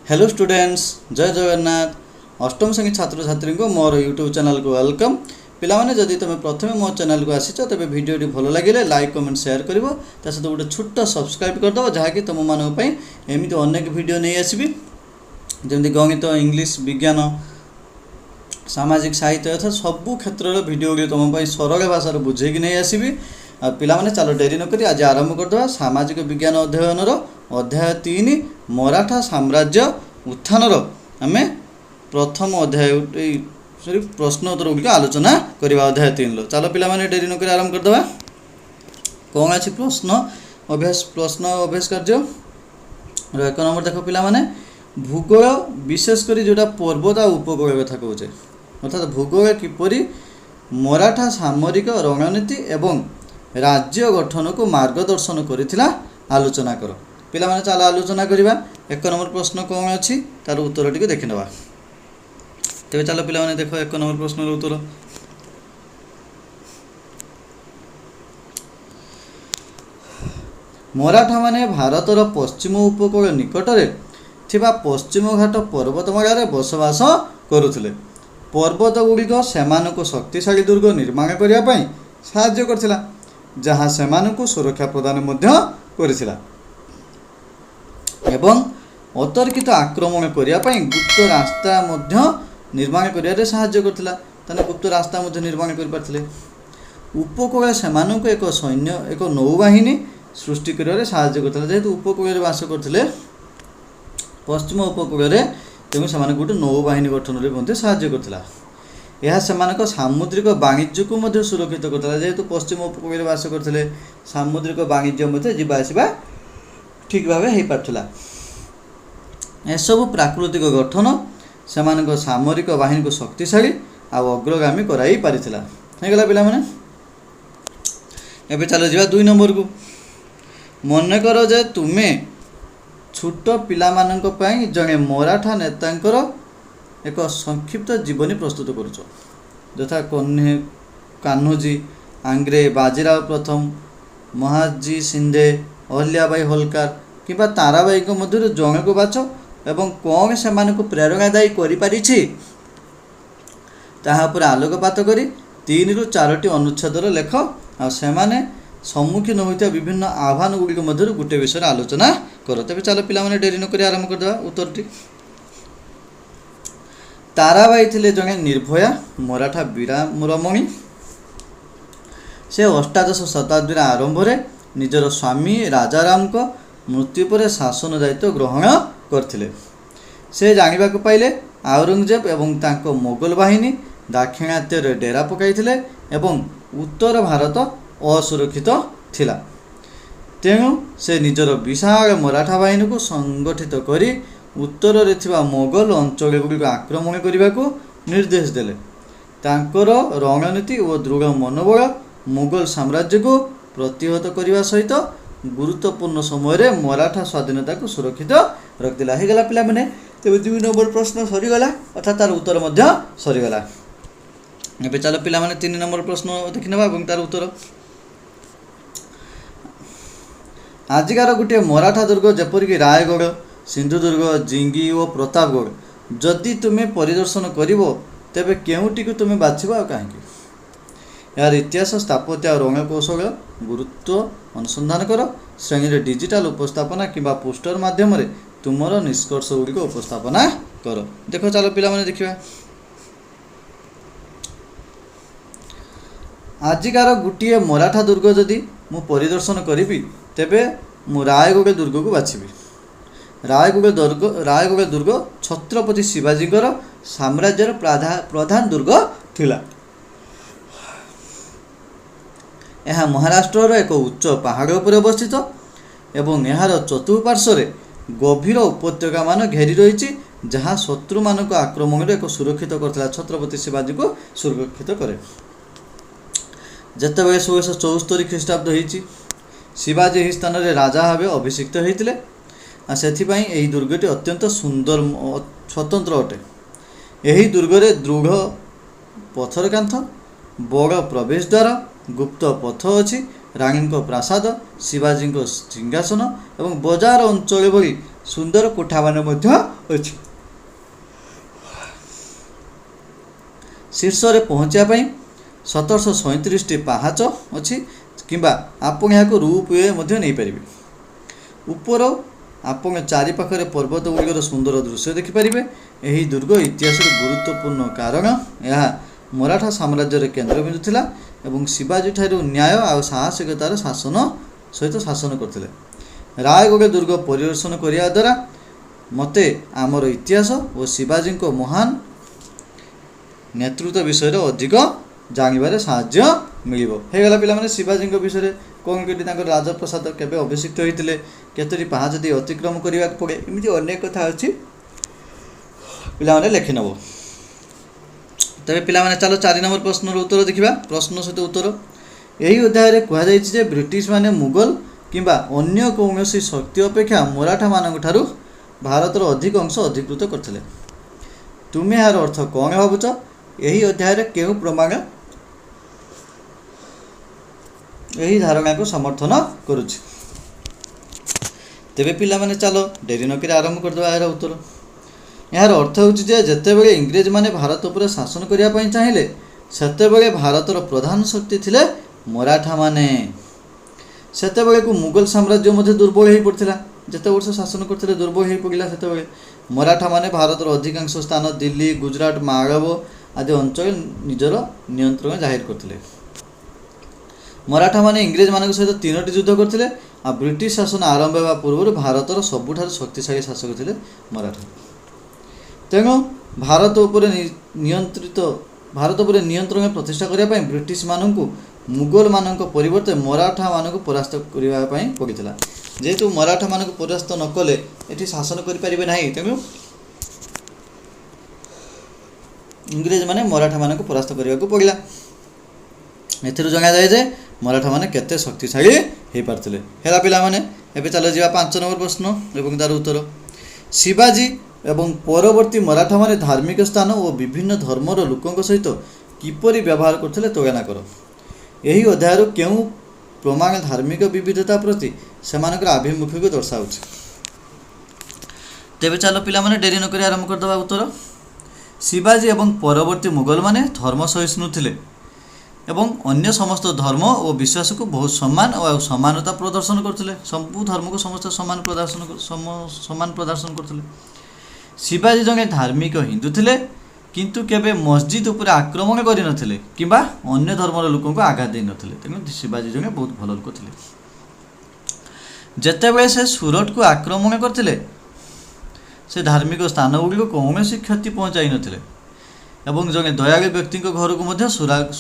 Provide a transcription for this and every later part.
Hello students, जय जगन्नाथ। अष्टम श्रेणी छात्र छात्री को मोर यूट्यूब चैनल को वेलकम। पिलामाने जदि तुम प्रथम मो चैनल को आसीच तेज भिडियो भल लगे लाइक कमेंट शेयर कर सहित गोटे छोट सब्सक्राइब करदेव जहाँकि तुम मानी एमती अनेक भिडियो नहीं आसबि जमी गणित इंग्लीश विज्ञान सामाजिक साहित्य अर्थात सबू क्षेत्र भिडियो तुम सरल भाषा बुझेकी नहीं आसबि। पिलामाने चलो डेरी नक आज आरंभ करदे सामाजिक विज्ञान अध्ययन अध्याय 3 मराठा साम्राज्य उत्थान आम प्रथम अध्याय सॉरी प्रश्नोत्तर गुड़िक आलोचना करवा अध्याय 3 लो। चलो पिलामाने डेरी नक आरंभ करदे कौन अच्छी प्रश्न अभ्यास कार्य। 1 नंबर देख पिलामाने भूगोल विशेषकर जोटा पर्वत और उपकूल कथा कहे अर्थात भूगोल किपरि मराठा सामरिक रणनीति एवं राज्य गठन को मार्गदर्शन करथिला आलोचना कर। पिला माने चलो आलोचना करिबा। 1 नंबर प्रश्न कौन अच्छी तार उत्तर टी देखि नबा। तेबे चलो पिला माने देखो 1 नंबर प्रश्न उत्तर। मराठा माने भारतर पश्चिम उपकूल निकटरे थिबा पश्चिम घाट पर्वतमाला बसवास करुथिले। पर्वत गुड़िक सेमानकु शक्तिशाली दुर्ग निर्माण करिया पई साहाय्य करथिला जहाँ सेमानकु सुरक्षा प्रदान मध्य करिथिला एवं अतर्कित आक्रमण करिया पई गुप्त रास्ता मध्य निर्माण करिया साहाय्य करथिला। तने गुप्त रास्ता मध्य निर्माण करि पारथिले। उपकूल सेमानकु एक सैन्य एक नौबाहिनी सृष्टि करिया साहाय्य करथिला। जेहेतु उपकूल वास करथिले पश्चिम उपकूल तेणु से गोटे नौबाहिनी गठन में साहाय्य करथिला। यह सेमानक सामुद्रिक वाणिज्य को मध्य सुरक्षित करथिला। जेहेतु पश्चिम उपकूल वास करथिले सामुद्रिक वाणिज्य मध्य जीवा आसिबा ठीक भाव हो पारथिला। एसबु प्राकृतिक गठन सेमानक सामरिक बाहिनी को शक्तिशाली आ अग्रगामी कराई पारिथिला। हे गला पिला माने एबे चलो जिबा 2 नंबर को। मन कर जे तुमे छोट पिलामानंक पई जने मराठा नेतांकर एक संक्षिप्त जीवनी प्रस्तुत करुच यथा कान्होजी आंग्रे बाजीराव प्रथम महाजी सिंधे अहिल्याबाई होलकार किंबा ताराबाई को मध्य जने को बाछ एवं कौन से प्रेरणादायी करिपारिछि ताहा पर आलोकपात करी 3 ରୁ 4टी अनुच्छेदर लेख आ सेमाने सम्मुखीन होता विभिन्न आह्वान गुड़िक मध्य गोटे विषय आलोचना कर। तेज चलो पिला माने डेरी नक आरंभ करदे उत्तरटी। ताराबाई थिले जने निर्भया मराठा वीरामणी। से 18 शताब्दी आरंभ में निजर स्वामी राजाराम को मृत्यु पर शासन दायित्व ग्रहण करथिले। से जानिबा को पाइले औरंगजेब एवं तांको मोगल बाहिनी दाक्षिणात्य डेरा पकाइथिले एवं उत्तर भारत असुरक्षित थिला। तेणु से निजर विशाल मराठा बाहिनी को संगठित करी उत्तर रे थिबा मोगल अंचल गुड़िक आक्रमण करने को निर्देश देले। तांकर रणनीति और दृढ़ मनोबल मुगल साम्राज्य को प्रतिहत करने सहित गुरुत्वपूर्ण समय मराठा स्वाधीनता को सुरक्षित रखिला। हे गला पिला माने तेबे 2 नंबर प्रश्न सरीगला अर्थात तार उत्तर मध्य सरीगला। एबे चलो पिला माने 3 नंबर प्रश्न देखिनबा एवं तार उत्तर। आजिकार गोटे मराठा दुर्ग जेपरिक रायगढ़ सिंधुदुर्ग जिंगी और प्रतापगढ़ जदि तुम्हें परिदर्शन करिवो तेबे केउटी को तुम्हें बाछिबो आ काहेकि। यार इतिहास स्थापत्य और रणकौशल गुरुत्व अनुसंधान कर श्रेणी डिजिटल उपस्थापना किंबा पोस्टर माध्यम रे तुमर निष्कर्ष गुड़िक उपस्थापना कर। देखो चलो पिला माने देखिबा। आजिकार गोटे मराठा दुर्ग जदि मु परिदर्शन करी तेबे मु रायगढ़ दुर्ग को बाछिबी। रायगढ़ दुर्ग छत्रपति शिवाजी साम्राज्यर प्रधान दुर्ग थिला। यह महाराष्ट्र एक उच्च पहाड़ पर अवस्थित एवं यार चतुर्पार्श्व गभीर उपत्यका मान घेरी रही जहाँ शत्रु मानक आक्रमण एक सुरक्षित करथिला। छत्रपति शिवाजी को सुरक्षित करे। जेतेबेले 1674 ख्रीष्टाब्द होईची शिवाजी यही स्थान में राजा भाव अभिषिक्त होते से दुर्गटी अत्यंत सुंदर स्वतंत्र अटे। यही दुर्गरे दृढ़ पथर कांथ बड़ प्रवेश द्वार गुप्त पथ अच्छी राणी प्रासाद शिवाजी सिंहासन और बजार अंचल भली ସୁନ୍ଦର କୋଠାମାନ ମଧ୍ୟ ଅଛି। ଶୀର୍ଷରେ ପହଞ୍ଚିବା ପାଇଁ 1737ଟି ପାହାଚ ଅଛି କିମ୍ବା ଆପଣ ଏହାକୁ ରୁପ୍ ୱେ ମଧ୍ୟ ନେଇପାରିବେ। ଉପର ଆପଣ ଚାରିପାଖରେ ପର୍ବତ ଗୁଡ଼ିକର ସୁନ୍ଦର ଦୃଶ୍ୟ ଦେଖିପାରିବେ। ଏହି ଦୁର୍ଗ ଇତିହାସରେ ଗୁରୁତ୍ୱପୂର୍ଣ୍ଣ କାରଣ ଏହା ମରାଠା ସାମ୍ରାଜ୍ୟର କେନ୍ଦ୍ରବିନ୍ଦୁ ଥିଲା ଏବଂ ଶିବାଜୀ ଠାରୁ ନ୍ୟାୟ ଆଉ ସାହସିକତାର ସହିତ ଶାସନ କରୁଥିଲେ। ରାୟଗଡ଼ ଦୁର୍ଗ ପରିଦର୍ଶନ କରିବା ଦ୍ୱାରା ମୋତେ ଆମର ଇତିହାସ ଓ ଶିବାଜୀଙ୍କ ମହାନ ନେତୃତ୍ୱ ବିଷୟରେ ଅଧିକ ଜାଣିବାରେ ସାହାଯ୍ୟ ମିଳିବ। ହେଇଗଲା ପିଲାମାନେ ଶିବାଜୀଙ୍କ ବିଷୟରେ କ'ଣ କେମିତି ତାଙ୍କର ରାଜପ୍ରସାଦ କେବେ ଅଭିଷିକ୍ତ ହୋଇଥିଲେ, କେତୋଟି ପାହାଚ ଦେଇ ଅତିକ୍ରମ କରିବାକୁ ପଡ଼େ, ଏମିତି ଅନେକ କଥା ଅଛି, ପିଲାମାନେ ଲେଖିନେବ। ତେବେ ପିଲାମାନେ ଚାଲ 4 ନମ୍ବର ପ୍ରଶ୍ନର ଉତ୍ତର ଦେଖିବା। ପ୍ରଶ୍ନ ସହିତ ଉତ୍ତର। ଏହି ଅଧ୍ୟାୟରେ କୁହାଯାଇଛି ଯେ ବ୍ରିଟିଶମାନେ ମୁଗଲ କିମ୍ବା ଅନ୍ୟ କୌଣସି ଶକ୍ତି ଅପେକ୍ଷା ମରାଠାମାନଙ୍କ ଠାରୁ ଭାରତର ଅଧିକ ଅଂଶ ଅଧିକୃତ କରିଥିଲେ। ତୁମେ ଏହାର ଅର୍ଥ କ'ଣ ଭାବୁଛ? ଏହି ଅଧ୍ୟାୟରେ କେଉଁ ପ୍ରମାଣ ଏହି ଧାରଣାକୁ ସମର୍ଥନ କରୁଛି? ତେବେ ପିଲାମାନେ ଚାଲ ଡେରି ନକରି ଆରମ୍ଭ କରିଦେବା ଏହାର ଉତ୍ତର। ଏହାର ଅର୍ଥ ହେଉଛି ଯେ ଯେତେବେଳେ ଇଂରେଜମାନେ ଭାରତ ଉପରେ ଶାସନ କରିବା ପାଇଁ ଚାହିଁଲେ ସେତେବେଳେ ଭାରତର ପ୍ରଧାନ ଶକ୍ତି ଥିଲେ ମରାଠାମାନେ। ସେତେବେଳକୁ ମୁଗଲ ସାମ୍ରାଜ୍ୟ ମଧ୍ୟ ଦୁର୍ବଳ ହୋଇପଡ଼ିଥିଲା। ଯେତେ ବର୍ଷ ଶାସନ କରିଥିଲେ ଦୁର୍ବଳ ହୋଇପଡ଼ିଲା। ସେତେବେଳେ ମରାଠାମାନେ ଭାରତର ଅଧିକାଂଶ ସ୍ଥାନ ଦିଲ୍ଲୀ, ଗୁଜରାଟ, ମାଳବ ଆଦି ଅଞ୍ଚଳ ନିଜର ନିୟନ୍ତ୍ରଣ ଜାହିର କରିଥିଲେ। ମରାଠାମାନେ ଇଂରେଜମାନଙ୍କ ସହିତ 3ଟି ଯୁଦ୍ଧ କରିଥିଲେ ଆଉ ବ୍ରିଟିଶ ଶାସନ ଆରମ୍ଭ ହେବା ପୂର୍ବରୁ ଭାରତର ସବୁଠାରୁ ଶକ୍ତିଶାଳୀ ଶାସକ ଥିଲେ ମରାଠା। ତେଣୁ ଭାରତ ଉପରେ ନିୟନ୍ତ୍ରଣ ପ୍ରତିଷ୍ଠା କରିବା ପାଇଁ ବ୍ରିଟିଶମାନଙ୍କୁ ମୁଗଲମାନଙ୍କ ପରିବର୍ତ୍ତେ ମରାଠାମାନଙ୍କୁ ପରାସ୍ତ କରିବା ପାଇଁ ପଡ଼ିଥିଲା। ଯେହେତୁ ମରାଠାମାନଙ୍କୁ ପରାସ୍ତ ନ କଲେ ଏଠି ଶାସନ କରିପାରିବେ ନାହିଁ, ତେଣୁ ଇଂରେଜମାନେ ମରାଠାମାନଙ୍କୁ ପରାସ୍ତ କରିବାକୁ ପଡ଼ିଲା। ଏଥିରୁ ଜଣାଯାଏ ଯେ ମରାଠାମାନେ କେତେ ଶକ୍ତିଶାଳୀ ହୋଇପାରିଥିଲେ। ହେଲା ପିଲାମାନେ, ଏବେ ଚାଲ ଯିବା 5 ନମ୍ବର ପ୍ରଶ୍ନ ଏବଂ ତାର ଉତ୍ତର। ଶିବାଜୀ ଏବଂ ପରବର୍ତ୍ତୀ ମରାଠାମାନେ ଧାର୍ମିକ ସ୍ଥାନ ଓ ବିଭିନ୍ନ ଧର୍ମର ଲୋକଙ୍କ ସହିତ କିପରି ବ୍ୟବହାର କରୁଥିଲେ ତୁଳନା କର। ଏହି ଅଧ୍ୟାୟରୁ କେଉଁ ପ୍ରମାଣ ଧାର୍ମିକ ବିବିଧତା ପ୍ରତି ସେମାନଙ୍କର ଆଭିମୁଖ୍ୟକୁ ଦର୍ଶାଉଛି? ତେବେ ଚାଲ ପିଲାମାନେ ଡେରି ନକରି ଆରମ୍ଭ କରିଦେବା ଉତ୍ତର। ଶିବାଜୀ ଏବଂ ପରବର୍ତ୍ତୀ ମୁଗଲମାନେ ଧର୍ମ ସହିଷ୍ଣୁ ଥିଲେ ଏବଂ ଅନ୍ୟ ସମସ୍ତ ଧର୍ମ ଓ ବିଶ୍ୱାସକୁ ବହୁତ ସମ୍ମାନ ଓ ସମାନତା ପ୍ରଦର୍ଶନ କରୁଥିଲେ। ସବୁ ଧର୍ମକୁ ସମସ୍ତେ ସମାନ ପ୍ରଦର୍ଶନ କରୁଥିଲେ। ଶିବାଜୀ ଜଣେ ଧାର୍ମିକ ହିନ୍ଦୁ ଥିଲେ କିନ୍ତୁ କେବେ ମସଜିଦ ଉପରେ ଆକ୍ରମଣ କରିନଥିଲେ କିମ୍ବା ଅନ୍ୟ ଧର୍ମର ଲୋକଙ୍କୁ ଆଘାତ ଦେଇନଥିଲେ। ତେଣୁ ଶିବାଜୀ ଜଣେ ବହୁତ ଭଲ ଲୋକ ଥିଲେ। ଯେତେବେଳେ ସେ ସୁରଟକୁ ଆକ୍ରମଣ କରିଥିଲେ ସେ ଧାର୍ମିକ ସ୍ଥାନଗୁଡ଼ିକୁ କୌଣସି କ୍ଷତି ପହଞ୍ଚାଇ ନଥିଲେ ଏବଂ ଜଣେ ଦୟାଳୁ ବ୍ୟକ୍ତିଙ୍କ ଘରକୁ ମଧ୍ୟ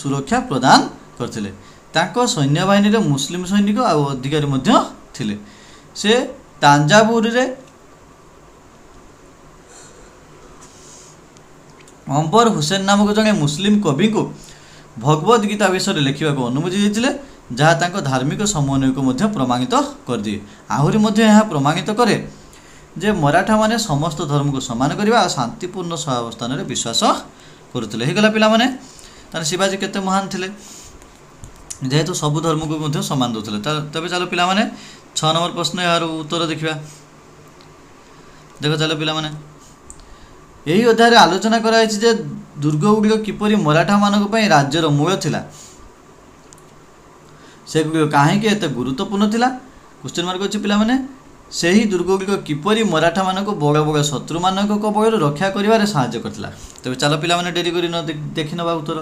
ସୁରକ୍ଷା ପ୍ରଦାନ କରିଥିଲେ। ତାଙ୍କ ସୈନ୍ୟବାହିନୀରେ ମୁସଲିମ ସୈନିକ ଆଉ ଅଧିକାରୀ ମଧ୍ୟ ଥିଲେ। ସେ ତାଞ୍ଜାବୁରରେ ଅମ୍ବର ହୁସେନ ନାମକ ଜଣେ ମୁସଲିମ କବିଙ୍କୁ ଭଗବତ ଗୀତା ବିଷୟରେ ଲେଖିବାକୁ ଅନୁମତି ଦେଇଥିଲେ, ଯାହା ତାଙ୍କ ଧାର୍ମିକ ସମନ୍ୱୟକୁ ମଧ୍ୟ ପ୍ରମାଣିତ କରିଦିଏ। ଆହୁରି ମଧ୍ୟ ଏହା ପ୍ରମାଣିତ କରେ ଯେ ମରାଠାମାନେ ସମସ୍ତ ଧର୍ମକୁ ସମାନ କରିବା ଆଉ ଶାନ୍ତିପୂର୍ଣ୍ଣ ସହାବସ୍ଥାନରେ ବିଶ୍ୱାସ କରୁଥିଲେ। ହେଇଗଲା ପିଲାମାନେ, ତାହେଲେ ଶିବାଜୀ କେତେ ମହାନ ଥିଲେ, ଯେହେତୁ ସବୁ ଧର୍ମକୁ ମଧ୍ୟ ସମାନ ଦେଉଥିଲେ। ତେବେ ଚାଲ ପିଲାମାନେ 6 ନମ୍ବର ପ୍ରଶ୍ନ ଏହାର ଉତ୍ତର ଦେଖିବା। ଦେଖ ଚାଲ ପିଲାମାନେ, ଏହି ଅଧ୍ୟାୟରେ ଆଲୋଚନା କରାଯାଇଛି ଯେ ଦୁର୍ଗଗୁଡ଼ିକ କିପରି ମରାଠାମାନଙ୍କ ପାଇଁ ରାଜ୍ୟର ମୂଳ ଥିଲା। ସେଗୁଡ଼ିକ କାହିଁକି ଏତେ ଗୁରୁତ୍ୱପୂର୍ଣ୍ଣ ଥିଲା? କ୍ୱେଶ୍ଚିନ୍ ମାର୍କ ଅଛି ପିଲାମାନେ। ସେହି ଦୁର୍ଗଗୁଡ଼ିକ କିପରି ମରାଠାମାନଙ୍କୁ ବଡ଼ ବଡ଼ ଶତ୍ରୁମାନଙ୍କ କବଳରୁ ରକ୍ଷା କରିବାରେ ସାହାଯ୍ୟ କରିଥିଲା। ତେବେ ଚାଲ ପିଲାମାନେ ଡେରି କରି ଦେଖିନେବା ଉତ୍ତର।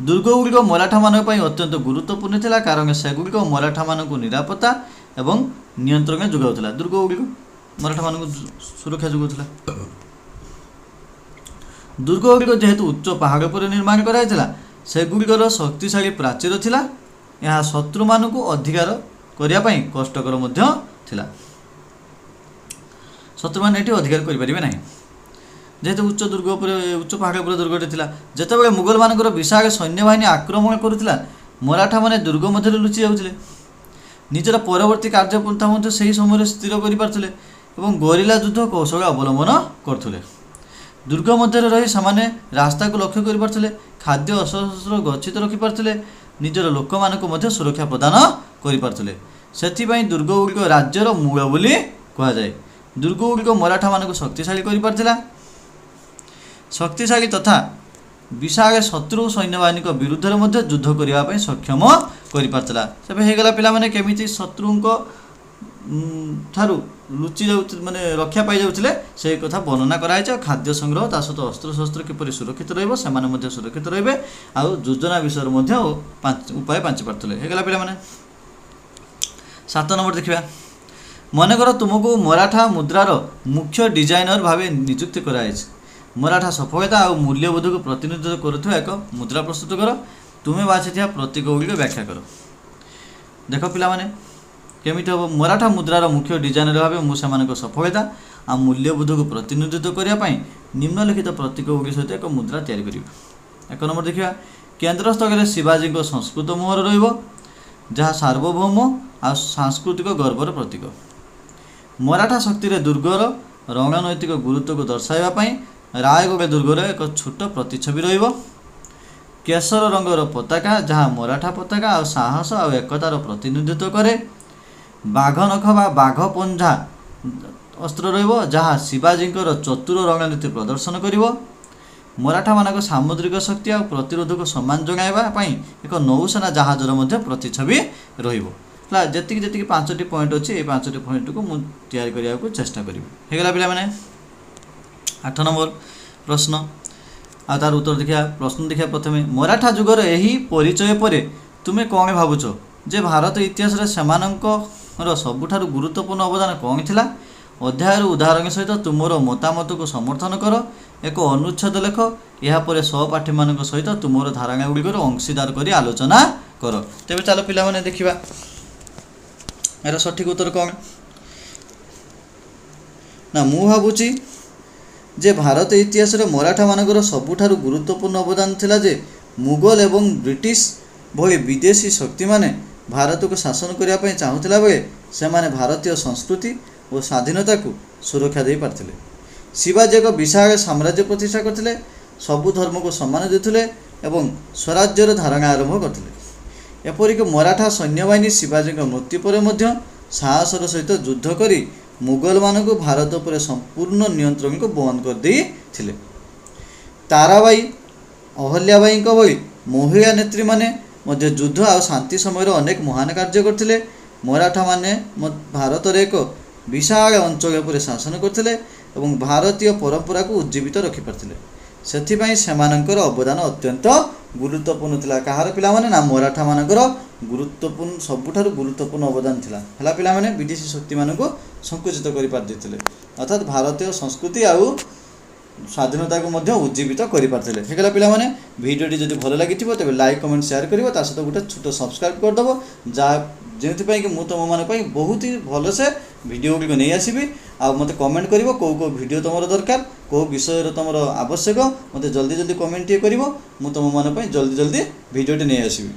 ଦୁର୍ଗଗୁଡ଼ିକ ମରାଠାମାନଙ୍କ ପାଇଁ ଅତ୍ୟନ୍ତ ଗୁରୁତ୍ୱପୂର୍ଣ୍ଣ ଥିଲା କାରଣ ସେଗୁଡ଼ିକ ମରାଠାମାନଙ୍କୁ ନିରାପତ୍ତା ଏବଂ ନିୟନ୍ତ୍ରଣ ଯୋଗାଉଥିଲା। ଦୁର୍ଗଗୁଡ଼ିକ ମରାଠାମାନଙ୍କୁ ସୁରକ୍ଷା ଯୋଗାଉଥିଲା। ଦୁର୍ଗଗୁଡ଼ିକ ଯେହେତୁ ଉଚ୍ଚ ପାହାଡ଼ ଉପରେ ନିର୍ମାଣ କରାଯାଇଥିଲା ସେଗୁଡ଼ିକର ଶକ୍ତିଶାଳୀ ପ୍ରାଚୀର ଥିଲା। ଏହା ଶତ୍ରୁମାନଙ୍କୁ ଅଧିକାର କରିବା ପାଇଁ କଷ୍ଟକର ମଧ୍ୟ ଥିଲା। ଶତ୍ରୁମାନେ ଏଠି ଅଧିକାର କରିପାରିବେ ନାହିଁ, ଯେହେତୁ ଉଚ୍ଚ ପାହାଡ଼ ଉପରେ ଦୁର୍ଗଟି ଥିଲା। ଯେତେବେଳେ ମୁଗଲମାନଙ୍କର ବିଶାଳ ସୈନ୍ୟବାହିନୀ ଆକ୍ରମଣ କରୁଥିଲା ମରାଠାମାନେ ଦୁର୍ଗ ମଧ୍ୟରେ ଲୁଚି ଯାଉଥିଲେ। ନିଜର ପରବର୍ତ୍ତୀ କାର୍ଯ୍ୟପନ୍ଥା ମଧ୍ୟ ସେହି ସମୟରେ ସ୍ଥିର କରିପାରୁଥିଲେ ଏବଂ ଗରିଲା ଯୁଦ୍ଧ କୌଶଳ ଅବଲମ୍ବନ କରୁଥିଲେ। ଦୁର୍ଗ ମଧ୍ୟରେ ରହି ସେମାନେ ରାସ୍ତାକୁ ଲକ୍ଷ୍ୟ କରିପାରୁଥିଲେ, ଖାଦ୍ୟ ଅସ୍ତ୍ରଶସ୍ତ୍ର ଗଚ୍ଛିତ ରଖିପାରୁଥିଲେ, ନିଜର ଲୋକମାନଙ୍କୁ ମଧ୍ୟ ସୁରକ୍ଷା ପ୍ରଦାନ କରିପାରୁଥିଲେ। ସେଥିପାଇଁ ଦୁର୍ଗଗୁଡ଼ିକ ରାଜ୍ୟର ମୂଳ ବୋଲି କୁହାଯାଏ। ଦୁର୍ଗଗୁଡ଼ିକ ମରାଠାମାନଙ୍କୁ ଶକ୍ତିଶାଳୀ କରିପାରିଥିଲା। ଶକ୍ତିଶାଳୀ ତଥା ବିଶାଳ ଶତ୍ରୁ ସୈନ୍ୟବାହିନୀଙ୍କ ବିରୁଦ୍ଧରେ ମଧ୍ୟ ଯୁଦ୍ଧ କରିବା ପାଇଁ ସକ୍ଷମ କରିପାରିଥିଲା। ସେବେ ହେଇଗଲା ପିଲାମାନେ କେମିତି ଶତ୍ରୁଙ୍କ ଠାରୁ ଲୁଚି ଯାଉଥିଲେ ମାନେ ରକ୍ଷା ପାଇଯାଉଥିଲେ ସେହି କଥା ବର୍ଣ୍ଣନା କରାଯାଇଛି। ଆଉ ଖାଦ୍ୟ ସଂଗ୍ରହ ତା ସହିତ ଅସ୍ତ୍ରଶସ୍ତ୍ର କିପରି ସୁରକ୍ଷିତ ରହିବ ସେମାନେ ମଧ୍ୟ ସୁରକ୍ଷିତ ରହିବେ ଆଉ ଯୋଜନା ବିଷୟରେ ମଧ୍ୟ ଉପାୟ ପାଞ୍ଚି ପାରୁଥିଲେ। ହେଇଗଲା ପିଲାମାନେ। 7 ନମ୍ବର ଦେଖିବା। ମନେକର ତୁମକୁ ମରାଠା ମୁଦ୍ରାର ମୁଖ୍ୟ ଡିଜାଇନର ଭାବେ ନିଯୁକ୍ତି କରାଯାଇଛି। ମରାଠା ସଫଳତା ଆଉ ମୂଲ୍ୟବୋଧକୁ ପ୍ରତିନିଧିତ୍ୱ କରୁଥିବା ଏକ ମୁଦ୍ରା ପ୍ରସ୍ତୁତ କର। ତୁମେ ବାଛିଥିବା ପ୍ରତୀକ ଗୁଡ଼ିକ ବ୍ୟାଖ୍ୟା କର। ଦେଖ ପିଲାମାନେ କେମିତି ହେବ। ମରାଠା ମୁଦ୍ରାର ମୁଖ୍ୟ ଡିଜାଇନର ଭାବେ ମୁଁ ସେମାନଙ୍କ ସଫଳତା ଆଉ ମୂଲ୍ୟବୋଧକୁ ପ୍ରତିନିଧିତ୍ୱ କରିବା ପାଇଁ ନିମ୍ନଲିଖିତ ପ୍ରତୀକ ଗୁଡ଼ିକ ସହିତ ଏକ ମୁଦ୍ରା ତିଆରି କରିବି। 1 ନମ୍ବର ଦେଖିବା। କେନ୍ଦ୍ରସ୍ଥଳରେ ଶିବାଜୀଙ୍କ ସଂସ୍କୃତ ମୋହର ରହିବ ଯାହା ସାର୍ବଭୌମ ଆଉ ସାଂସ୍କୃତିକ ଗର୍ବର ପ୍ରତୀକ। ମରାଠା ଶକ୍ତିରେ ଦୁର୍ଗର ରଣନୈତିକ ଗୁରୁତ୍ୱକୁ ଦର୍ଶାଇବା ପାଇଁ ରାୟଗଡ଼ ଦୁର୍ଗର ଏକ ଛୋଟ ପ୍ରତିଛବି ରହିବ। କେଶର ରଙ୍ଗର ପତାକା ଯାହା ମରାଠା ପତାକା ଆଉ ସାହସ ଆଉ ଏକତାର ପ୍ରତିନିଧିତ୍ୱ କରେ। ବାଘ ନଖ ବା ବାଘ ପଞ୍ଝା ଅସ୍ତ୍ର ରହିବ ଯାହା ଶିବାଜୀଙ୍କର ଚତୁର ରଣନୀତି ପ୍ରଦର୍ଶନ କରିବ। ମରାଠାମାନଙ୍କ ସାମୁଦ୍ରିକ ଶକ୍ତି ଆଉ ପ୍ରତିରୋଧକୁ ସମ୍ମାନ ଜଣାଇବା ପାଇଁ ଏକ ନୌସେନା ଜାହାଜର ମଧ୍ୟ ପ୍ରତିଛବି ରହିବ। ହେଲା ଯେତିକି 5ଟି ପଏଣ୍ଟ ଅଛି ଏଇ 5ଟି ପଏଣ୍ଟକୁ ମୁଁ ତିଆରି କରିବାକୁ ଚେଷ୍ଟା କରିବି। ହେଇଗଲା ପିଲାମାନେ। 8 ନମ୍ବର ପ୍ରଶ୍ନ ଆଉ ତାର ଉତ୍ତର ଦେଖିବା। ପ୍ରଶ୍ନ ଦେଖିବା ପ୍ରଥମେ। ମରାଠା ଯୁଗର ଏହି ପରିଚୟ ପରେ ତୁମେ କ'ଣ ଭାବୁଛ ଯେ ଭାରତ ଇତିହାସରେ ସେମାନଙ୍କର ସବୁଠାରୁ ଗୁରୁତ୍ୱପୂର୍ଣ୍ଣ ଅବଦାନ କ'ଣ ଥିଲା? ଅଧ୍ୟାୟରୁ ଉଦାହରଣ ସହିତ ତୁମର ମତାମତକୁ ସମର୍ଥନ କର। ଏକ ଅନୁଚ୍ଛେଦ ଲେଖ। ଏହାପରେ ସହପାଠୀମାନଙ୍କ ସହିତ ତୁମର ଧାରଣା ଗୁଡ଼ିକର ଅଂଶୀଦାର କରି ଆଲୋଚନା କର। ତେବେ ଚାଲ ପିଲାମାନେ ଦେଖିବା ଏହାର ସଠିକ ଉତ୍ତର କ'ଣ ନା। ମୁଁ ଭାବୁଛି ଯେ ଭାରତ ଇତିହାସରେ ମରାଠାମାନଙ୍କର ସବୁଠାରୁ ଗୁରୁତ୍ୱପୂର୍ଣ୍ଣ ଅବଦାନ ଥିଲା ଯେ ମୁଗଲ ଏବଂ ବ୍ରିଟିଶ ଭଳି ବିଦେଶୀ ଶକ୍ତିମାନେ ଭାରତକୁ ଶାସନ କରିବା ପାଇଁ ଚାହୁଁଥିଲା ବେଳେ ସେମାନେ ଭାରତୀୟ ସଂସ୍କୃତି ଓ ସ୍ୱାଧୀନତାକୁ ସୁରକ୍ଷା ଦେଇପାରିଥିଲେ। ଶିବାଜୀ ଏକ ବିଶାଳ ସାମ୍ରାଜ୍ୟ ପ୍ରତିଷ୍ଠା କରିଥିଲେ, ସବୁ ଧର୍ମକୁ ସମ୍ମାନ ଦେଉଥିଲେ ଏବଂ ସ୍ୱରାଜ୍ୟର ଧାରଣା ଆରମ୍ଭ କରିଥିଲେ। ଏପରିକି ମରାଠା ସୈନ୍ୟବାହିନୀ ଶିବାଜୀଙ୍କ ମୃତ୍ୟୁ ପରେ ମଧ୍ୟ ସାହସର ସହିତ ଯୁଦ୍ଧ କରି ମୁଗଲମାନଙ୍କୁ ଭାରତ ଉପରେ ସମ୍ପୂର୍ଣ୍ଣ ନିୟନ୍ତ୍ରଣକୁ ବନ୍ଦ କରିଦେଇଥିଲେ। ତାରାବାଈ ଅହଲ୍ୟାବାଈଙ୍କ ଭଳି ମହିଳା ନେତ୍ରୀମାନେ ମଧ୍ୟ ଯୁଦ୍ଧ ଆଉ ଶାନ୍ତି ସମୟରେ ଅନେକ ମହାନ କାର୍ଯ୍ୟ କରିଥିଲେ। ମରାଠାମାନେ ଭାରତରେ ଏକ ବିଶାଳ ଅଞ୍ଚଳ ଉପରେ ଶାସନ କରିଥିଲେ ଏବଂ ଭାରତୀୟ ପରମ୍ପରାକୁ ଉଜ୍ଜୀବିତ ରଖିପାରିଥିଲେ। ସେଥିପାଇଁ ସେମାନଙ୍କର ଅବଦାନ ଅତ୍ୟନ୍ତ ଗୁରୁତ୍ୱପୂର୍ଣ୍ଣ ଥିଲା। କାହାର ପିଲାମାନେ ନା ମରାଠାମାନଙ୍କର ସବୁଠାରୁ ଗୁରୁତ୍ୱପୂର୍ଣ୍ଣ ଅବଦାନ ଥିଲା। ହେଲା ପିଲାମାନେ ବିଦେଶୀ ଶକ୍ତିମାନଙ୍କୁ ସଂକୁଚିତ କରିପାରିଥିଲେ ଅର୍ଥାତ୍ ଭାରତୀୟ ସଂସ୍କୃତି ଆଉ ସ୍ୱାଧୀନତାକୁ ମଧ୍ୟ ଉଜ୍ଜୀବିତ କରିପାରିଥିଲେ। ହେଇଗଲା ପିଲାମାନେ। ଭିଡ଼ିଓଟି ଯଦି ଭଲ ଲାଗିଥିବ ତେବେ ଲାଇକ୍ କମେଣ୍ଟ ସେୟାର କରିବ, ତା ସହିତ ଗୋଟେ ଛୋଟ ସବସ୍କ୍ରାଇବ୍ କରିଦେବ ଯେଉଁଥିପାଇଁ କି ମୁଁ ତୁମମାନଙ୍କ ପାଇଁ ବହୁତ ହି ଭଲସେ ଭିଡ଼ିଓ ଗୁଡ଼ିକ ନେଇ ଆସିବି। ଆଉ ମୋତେ କମେଣ୍ଟ କରିବ କେଉଁ ଭିଡ଼ିଓ ତୁମର ଦରକାର, କେଉଁ ବିଷୟରେ ତୁମର ଆବଶ୍ୟକ, ମୋତେ ଜଲ୍ଦି କମେଣ୍ଟ ଟିକେ କରିବ। ମୁଁ ତୁମମାନଙ୍କ ପାଇଁ ଜଲ୍ଦି ଭିଡ଼ିଓଟି ନେଇ ଆସିବି।